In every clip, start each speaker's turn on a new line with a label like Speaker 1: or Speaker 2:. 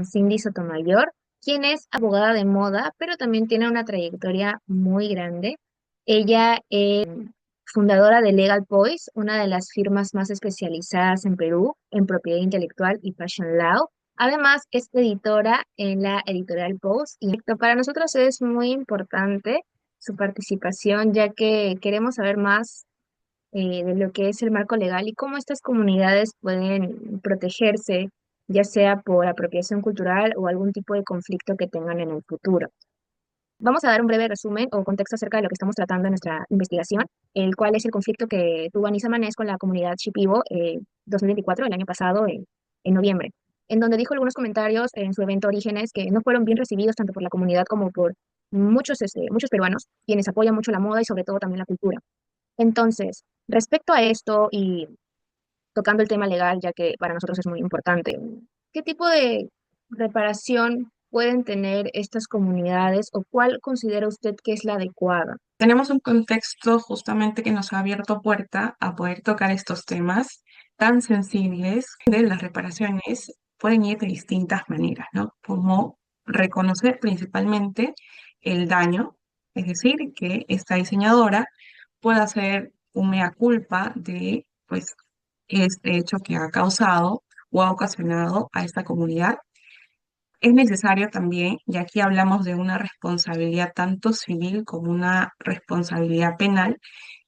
Speaker 1: Cindy Sotomayor, quien es abogada de moda, pero también tiene una trayectoria muy grande. Ella es fundadora de Legal Voice, una de las firmas más especializadas en Perú en propiedad intelectual y fashion law. Además, es editora en la editorial Post y para nosotros es muy importante su participación, ya que queremos saber más de lo que es el marco legal y cómo estas comunidades pueden protegerse, ya sea por apropiación cultural o algún tipo de conflicto que tengan en el futuro. Vamos a dar un breve resumen o contexto acerca de lo que estamos tratando en nuestra investigación, el cual es el conflicto que tuvo Anissa Manés con la comunidad Shipibo 2024, el año pasado, en noviembre, en donde dijo algunos comentarios en su evento Orígenes que no fueron bien recibidos tanto por la comunidad como por muchos peruanos, quienes apoyan mucho la moda y sobre todo también la cultura. Entonces, respecto a esto y tocando el tema legal, ya que para nosotros es muy importante, ¿qué tipo de reparación pueden tener estas comunidades o cuál considera usted que es la adecuada?
Speaker 2: Tenemos un contexto justamente que nos ha abierto puerta a poder tocar estos temas tan sensibles de las reparaciones pueden ir de distintas maneras, ¿no? Como reconocer principalmente el daño, es decir, que esta diseñadora pueda hacer un mea culpa de, pues, este hecho que ha causado o ha ocasionado a esta comunidad. Es necesario también, y aquí hablamos de una responsabilidad tanto civil como una responsabilidad penal.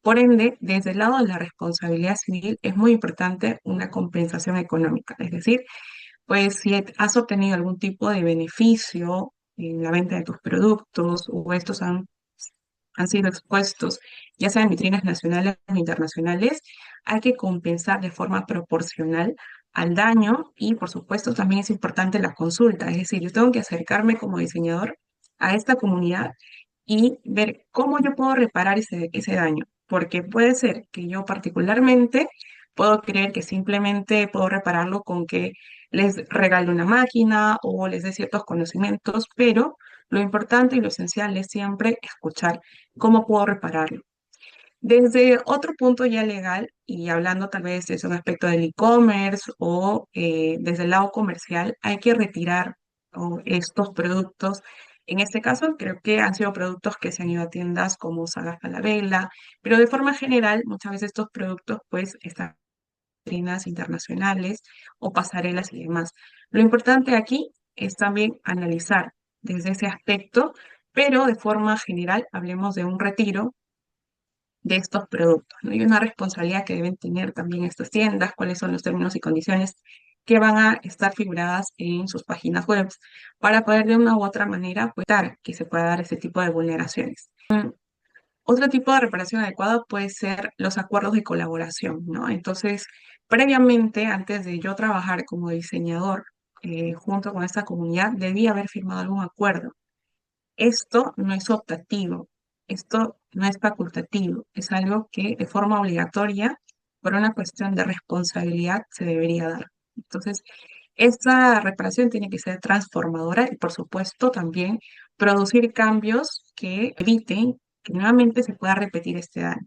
Speaker 2: Por ende, desde el lado de la responsabilidad civil es muy importante una compensación económica. Es decir, pues si has obtenido algún tipo de beneficio en la venta de tus productos o estos han sido expuestos, ya sea en vitrinas nacionales o internacionales, hay que compensar de forma proporcional al daño y, por supuesto, también es importante la consulta. Es decir, yo tengo que acercarme como diseñador a esta comunidad y ver cómo yo puedo reparar ese daño, porque puede ser que yo particularmente puedo creer que simplemente puedo repararlo con que les regale una máquina o les dé ciertos conocimientos, pero lo importante y lo esencial es siempre escuchar cómo puedo repararlo. Desde otro punto ya legal y hablando tal vez desde un aspecto del e-commerce o desde el lado comercial, hay que retirar estos productos. En este caso, creo que han sido productos que se han ido a tiendas como Sagas Falabella, pero de forma general, muchas veces estos productos pues están en vitrinas internacionales o pasarelas y demás. Lo importante aquí es también analizar desde ese aspecto, pero de forma general hablemos de un retiro de estos productos, ¿no? Y una responsabilidad que deben tener también estas tiendas, cuáles son los términos y condiciones que van a estar figuradas en sus páginas web para poder de una u otra manera pues, evitar que se pueda dar ese tipo de vulneraciones. Otro tipo de reparación adecuada puede ser los acuerdos de colaboración, ¿no? Entonces, previamente, antes de yo trabajar como diseñador junto con esta comunidad, debía haber firmado algún acuerdo. Esto no es optativo, esto no es facultativo, es algo que de forma obligatoria, por una cuestión de responsabilidad, se debería dar. Entonces, esta reparación tiene que ser transformadora y, por supuesto, también producir cambios que eviten que nuevamente se pueda repetir este daño.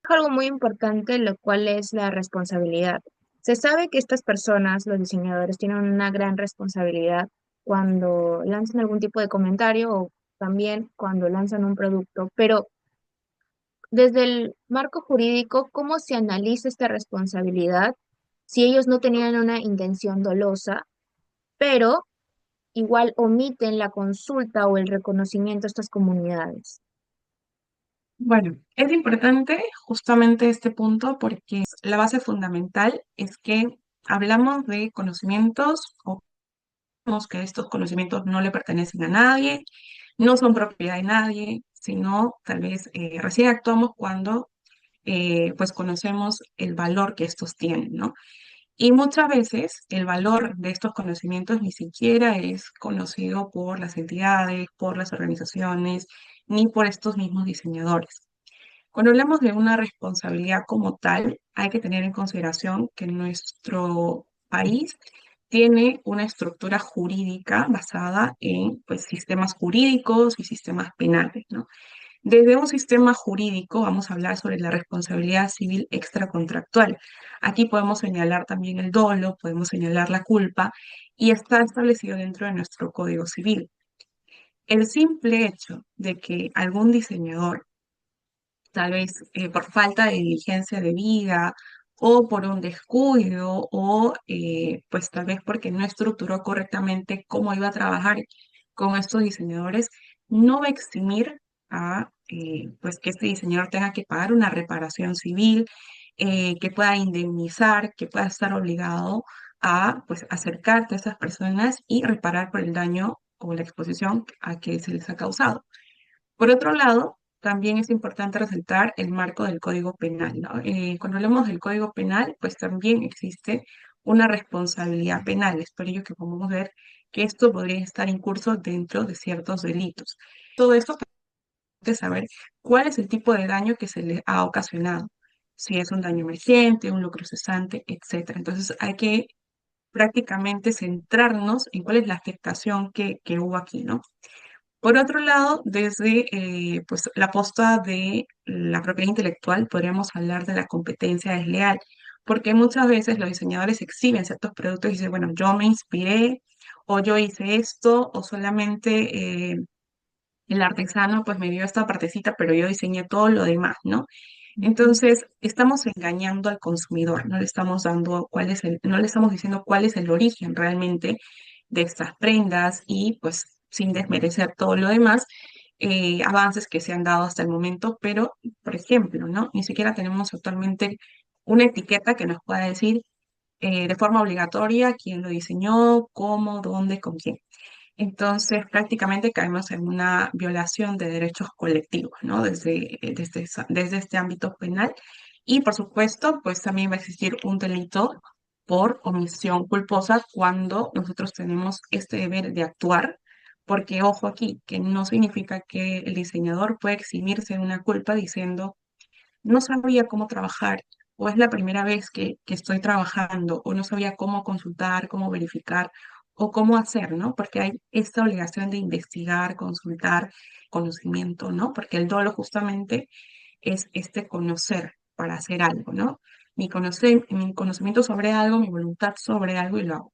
Speaker 1: Algo muy importante, lo cual es la responsabilidad. Se sabe que estas personas, los diseñadores, tienen una gran responsabilidad cuando lanzan algún tipo de comentario o también cuando lanzan un producto, pero desde el marco jurídico, ¿cómo se analiza esta responsabilidad si ellos no tenían una intención dolosa, pero igual omiten la consulta o el reconocimiento a estas comunidades?
Speaker 2: Bueno, es importante justamente este punto porque la base fundamental es que hablamos de conocimientos o sabemos que estos conocimientos no le pertenecen a nadie, no son propiedad de nadie, sino tal vez recién actuamos cuando pues conocemos el valor que estos tienen, ¿no? Y muchas veces el valor de estos conocimientos ni siquiera es conocido por las entidades, por las organizaciones, ni por estos mismos diseñadores. Cuando hablamos de una responsabilidad como tal, hay que tener en consideración que nuestro país tiene una estructura jurídica basada en pues, sistemas jurídicos y sistemas penales, ¿no? Desde un sistema jurídico vamos a hablar sobre la responsabilidad civil extracontractual. Aquí podemos señalar también el dolo, podemos señalar la culpa y está establecido dentro de nuestro Código Civil. El simple hecho de que algún diseñador, tal vez por falta de diligencia debida o por un descuido o pues tal vez porque no estructuró correctamente cómo iba a trabajar con estos diseñadores, no va a eximir a pues que este diseñador tenga que pagar una reparación civil, que pueda indemnizar, que pueda estar obligado a pues acercarte a estas personas y reparar por el daño o la exposición a que se les ha causado. Por otro lado, también es importante resaltar el marco del Código Penal, ¿no? Cuando hablamos del Código Penal, pues también existe una responsabilidad penal. Es por ello que podemos ver que esto podría estar incurso dentro de ciertos delitos. Todo esto para saber cuál es el tipo de daño que se le ha ocasionado, si es un daño emergente, un lucro cesante, etcétera. Entonces hay que prácticamente centrarnos en cuál es la afectación que hubo aquí, ¿no? Por otro lado, desde pues, la posta de la propiedad intelectual, podríamos hablar de la competencia desleal, porque muchas veces los diseñadores exhiben ciertos productos y dicen, bueno, yo me inspiré, o yo hice esto, o solamente el artesano pues me dio esta partecita, pero yo diseñé todo lo demás, ¿no?
Speaker 1: Ujú.
Speaker 2: Entonces, estamos engañando al consumidor, no le estamos dando no le estamos diciendo cuál es el origen realmente de estas prendas y pues sin desmerecer todo lo demás, avances que se han dado hasta el momento, pero, por ejemplo, ¿no? Ni siquiera tenemos actualmente una etiqueta que nos pueda decir de forma obligatoria quién lo diseñó, cómo, dónde, con quién. Entonces, prácticamente caemos en una violación de derechos colectivos, ¿no? Desde este ámbito penal. Y, por supuesto, pues también va a existir un delito por omisión culposa cuando nosotros tenemos este deber de actuar, porque, ojo aquí, que no significa que el diseñador puede eximirse de una culpa diciendo, no sabía cómo trabajar, o es la primera vez que estoy trabajando, o no sabía cómo consultar, cómo verificar, o cómo hacer, ¿no? Porque hay esta obligación de investigar, consultar, conocimiento, ¿no? Porque el dolo justamente es este conocer para hacer algo, ¿no? Mi conocimiento sobre algo, mi voluntad sobre algo y lo hago.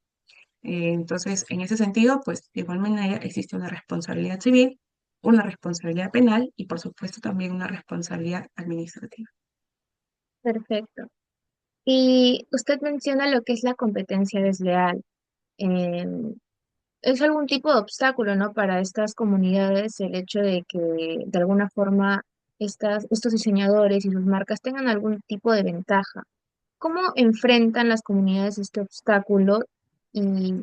Speaker 2: Entonces, en ese sentido, pues de igual manera existe una responsabilidad civil, una responsabilidad penal y por supuesto también una responsabilidad administrativa.
Speaker 1: Perfecto. Y usted menciona lo que es la competencia desleal. Em, es algún tipo de obstáculo, ¿no? Para estas comunidades el hecho de que de alguna forma estos diseñadores y sus marcas tengan algún tipo de ventaja. ¿Cómo enfrentan las comunidades este obstáculo y,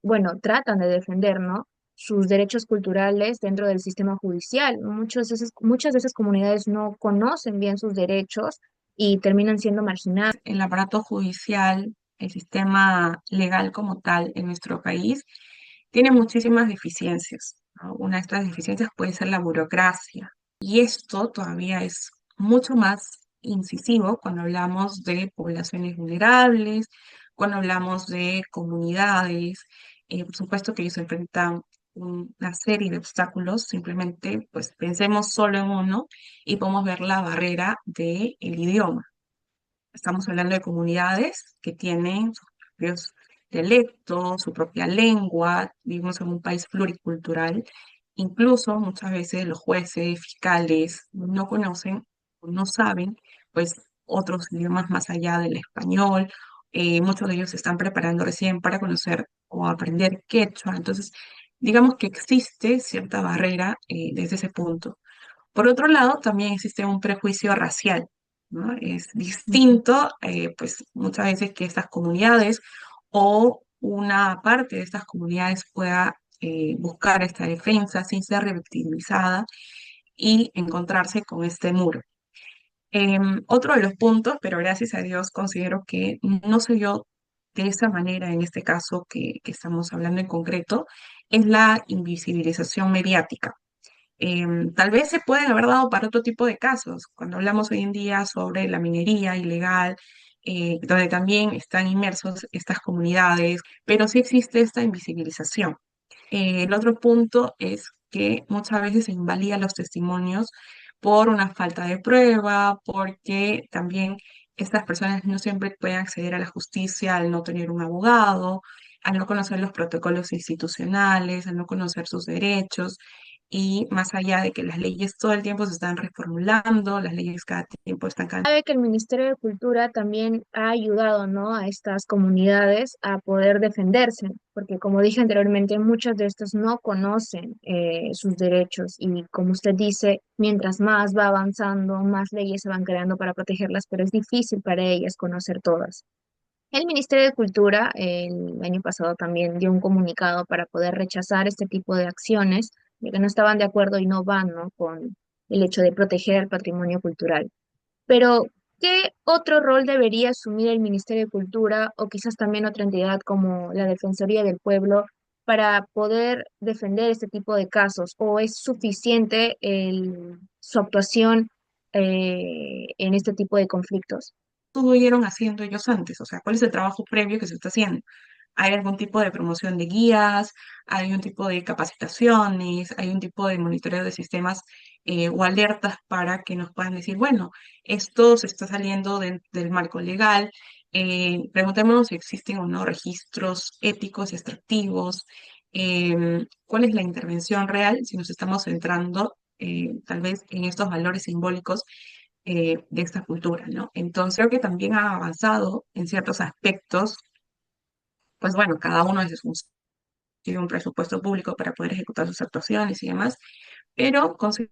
Speaker 1: bueno, tratan de defender, ¿no? Sus derechos culturales dentro del sistema judicial? Muchas de esas comunidades no conocen bien sus derechos y terminan siendo marginadas.
Speaker 2: El aparato judicial, el sistema legal como tal en nuestro país, tiene muchísimas deficiencias, ¿no? Una de estas deficiencias puede ser la burocracia. Y esto todavía es mucho más incisivo cuando hablamos de poblaciones vulnerables, cuando hablamos de comunidades. Por supuesto que ellos enfrentan una serie de obstáculos, simplemente pues pensemos solo en uno y podemos ver la barrera del idioma. Estamos hablando de comunidades que tienen sus propios dialectos, su propia lengua, vivimos en un país pluricultural. Incluso muchas veces los jueces, fiscales no conocen o no saben pues otros idiomas más allá del español. Muchos de ellos se están preparando recién para conocer o aprender quechua. Entonces, digamos que existe cierta barrera desde ese punto. Por otro lado, también existe un prejuicio racial, ¿no? Es
Speaker 1: Ujú.
Speaker 2: distinto, pues muchas veces que estas comunidades o una parte de estas comunidades pueda buscar esta defensa sin ser revictimizada y encontrarse con este muro. Otro de los puntos, pero gracias a Dios considero que no se dio de esa manera en este caso que estamos hablando en concreto, es la invisibilización mediática. Tal vez se pueden haber dado para otro tipo de casos, cuando hablamos hoy en día sobre la minería ilegal, donde también están inmersos estas comunidades, pero sí existe esta invisibilización. El otro punto es que muchas veces se invalidan los testimonios por una falta de prueba, porque también estas personas no siempre pueden acceder a la justicia al no tener un abogado. al no conocer los protocolos institucionales, al no conocer sus derechos, y más allá de que las leyes todo el tiempo se están reformulando, las leyes cada tiempo están cambiando.
Speaker 1: Sabe que el Ministerio de Cultura también ha ayudado, ¿no?, a estas comunidades a poder defenderse, porque como dije anteriormente, muchas de estas no conocen sus derechos y como usted dice, mientras más va avanzando, más leyes se van creando para protegerlas, pero es difícil para ellas conocer todas. El Ministerio de Cultura el año pasado también dio un comunicado para poder rechazar este tipo de acciones, de que no estaban de acuerdo y no van, ¿no?, con el hecho de proteger el patrimonio cultural. Pero, ¿qué otro rol debería asumir el Ministerio de Cultura o quizás también otra entidad como la Defensoría del Pueblo para poder defender este tipo de casos? ¿O es suficiente su actuación en este tipo de conflictos?
Speaker 2: Estuvieron haciendo ellos antes? O sea, ¿cuál es el trabajo previo que se está haciendo? ¿Hay algún tipo de promoción de guías? ¿Hay un tipo de capacitaciones? ¿Hay un tipo de monitoreo de sistemas o alertas para que nos puedan decir, bueno, esto se está saliendo del marco legal? Preguntémonos si existen o no registros éticos y extractivos. ¿Cuál es la intervención real si nos estamos centrando tal vez en estos valores simbólicos de esta cultura, ¿no? Entonces creo que también ha avanzado en ciertos aspectos, pues bueno, cada uno tiene un presupuesto público para poder ejecutar sus actuaciones y demás, pero considero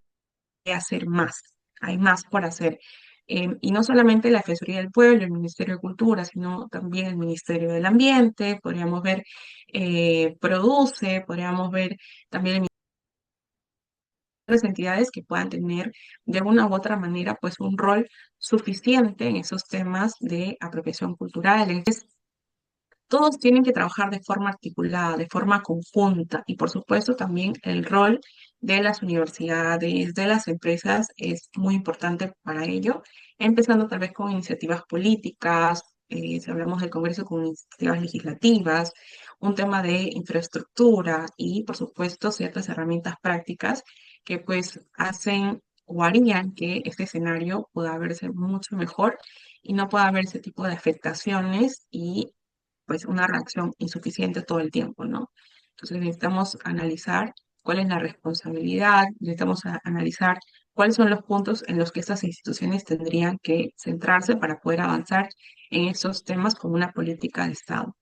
Speaker 2: que hacer más, hay más por hacer. Y no solamente la Defensoría del Pueblo, el Ministerio de Cultura, sino también el Ministerio del Ambiente, podríamos ver Produce, podríamos ver también el otras entidades que puedan tener de una u otra manera pues un rol suficiente en esos temas de apropiación cultural. Entonces, todos tienen que trabajar de forma articulada, de forma conjunta y por supuesto también el rol de las universidades, de las empresas es muy importante para ello, empezando tal vez con iniciativas políticas, si hablamos del Congreso con iniciativas legislativas, un tema de infraestructura y por supuesto ciertas herramientas prácticas que pues hacen o harían que este escenario pueda verse mucho mejor y no pueda haber ese tipo de afectaciones y pues una reacción insuficiente todo el tiempo, ¿no? Entonces necesitamos analizar cuál es la responsabilidad, necesitamos analizar cuáles son los puntos en los que estas instituciones tendrían que centrarse para poder avanzar en esos temas como una política de Estado.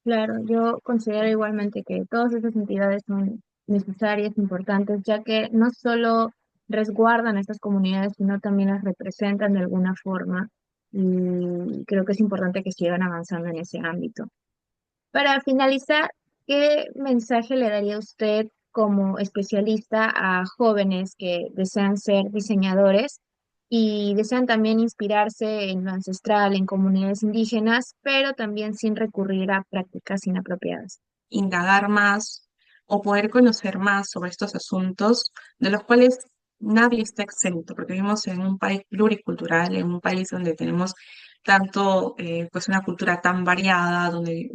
Speaker 1: Claro, yo considero igualmente que todas esas entidades son necesarias, importantes, ya que no solo resguardan a estas comunidades, sino también las representan de alguna forma y creo que es importante que sigan avanzando en ese ámbito. Para finalizar, ¿qué mensaje le daría usted como especialista a jóvenes que desean ser diseñadores y desean también inspirarse en lo ancestral, en comunidades indígenas, pero también sin recurrir a prácticas inapropiadas?
Speaker 2: Indagar más o poder conocer más sobre estos asuntos de los cuales nadie está exento, porque vivimos en un país pluricultural, en un país donde tenemos tanto pues una cultura tan variada, donde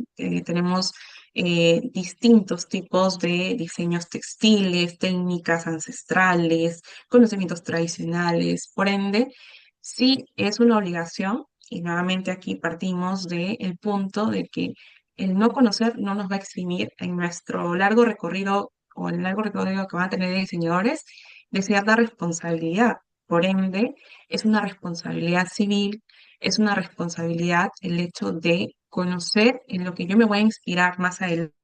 Speaker 2: tenemos distintos tipos de diseños textiles, técnicas ancestrales, conocimientos tradicionales. Por ende, sí es una obligación, y nuevamente aquí partimos del punto de que el no conocer no nos va a eximir en nuestro largo recorrido o en el largo recorrido que van a tener de diseñadores de cierta responsabilidad. Por ende, es una responsabilidad civil, es una responsabilidad el hecho de conocer en lo que yo me voy a inspirar más adelante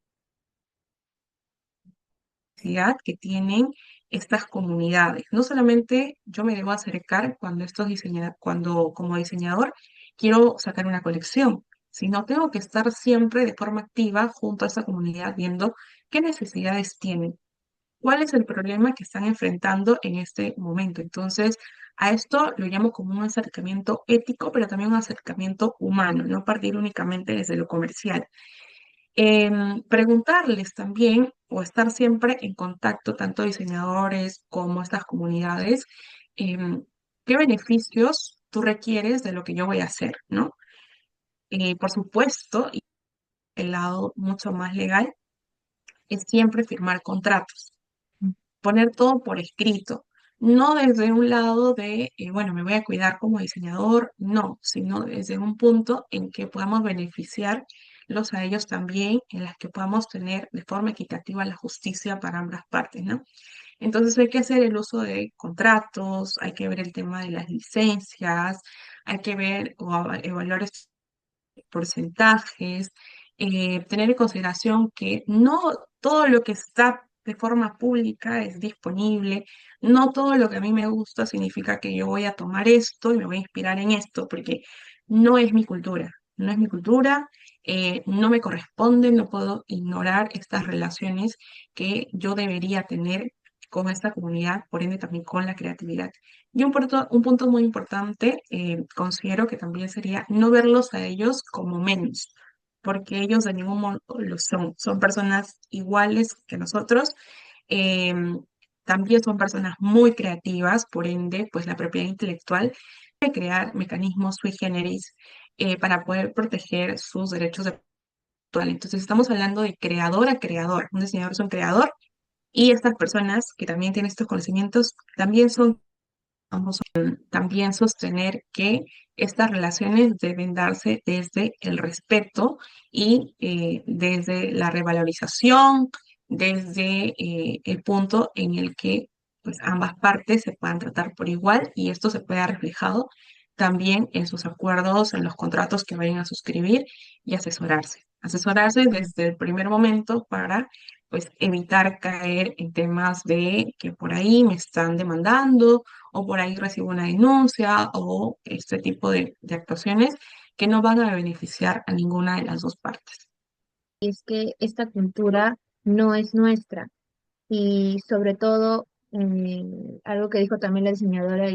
Speaker 2: que tienen estas comunidades. No solamente yo me debo acercar cuando cuando como diseñador quiero sacar una colección, sino tengo que estar siempre de forma activa junto a esa comunidad viendo qué necesidades tienen, cuál es el problema que están enfrentando en este momento. Entonces, a esto lo llamo como un acercamiento ético, pero también un acercamiento humano, no partir únicamente desde lo comercial. Preguntarles también o estar siempre en contacto, tanto diseñadores como estas comunidades, em, qué beneficios tú requieres de lo que yo voy a hacer, ¿no? Por supuesto, y el lado mucho más legal es siempre firmar contratos, poner todo por escrito, no desde un lado de, bueno, me voy a cuidar como diseñador, no, sino desde un punto en que podamos beneficiar verlos a ellos también en las que podamos tener de forma equitativa la justicia para ambas partes, ¿no? Entonces hay que hacer el uso de contratos, hay que ver el tema de las licencias, hay que ver o evaluar estos porcentajes, tener en consideración que no todo lo que está de forma pública es disponible, no todo lo que a mí me gusta significa que yo voy a tomar esto y me voy a inspirar en esto, porque no es mi cultura, no es mi cultura, no me corresponde, no puedo ignorar estas relaciones que yo debería tener con esta comunidad, por ende también con la creatividad. Y un punto muy importante, considero que también sería no verlos a ellos como menos, porque ellos de ningún modo lo son. Son personas iguales que nosotros, em, también son personas muy creativas, por ende, pues la propiedad intelectual debe crear mecanismos sui generis para poder proteger sus derechos de autor. Entonces, estamos hablando de creador a creador. Un diseñador es un creador y estas personas que también tienen estos conocimientos también son también sostener que estas relaciones deben darse desde el respeto y desde la revalorización, desde el punto en el que pues, ambas partes se puedan tratar por igual y esto se pueda reflejado también en sus acuerdos, en los contratos que vayan a suscribir y asesorarse. Asesorarse desde el primer momento para pues evitar caer en temas de que por ahí me están demandando o por ahí recibo una denuncia o este tipo de actuaciones que no van a beneficiar a ninguna de las dos partes.
Speaker 1: Y es que esta cultura no es nuestra. Y sobre todo, algo que dijo también la diseñadora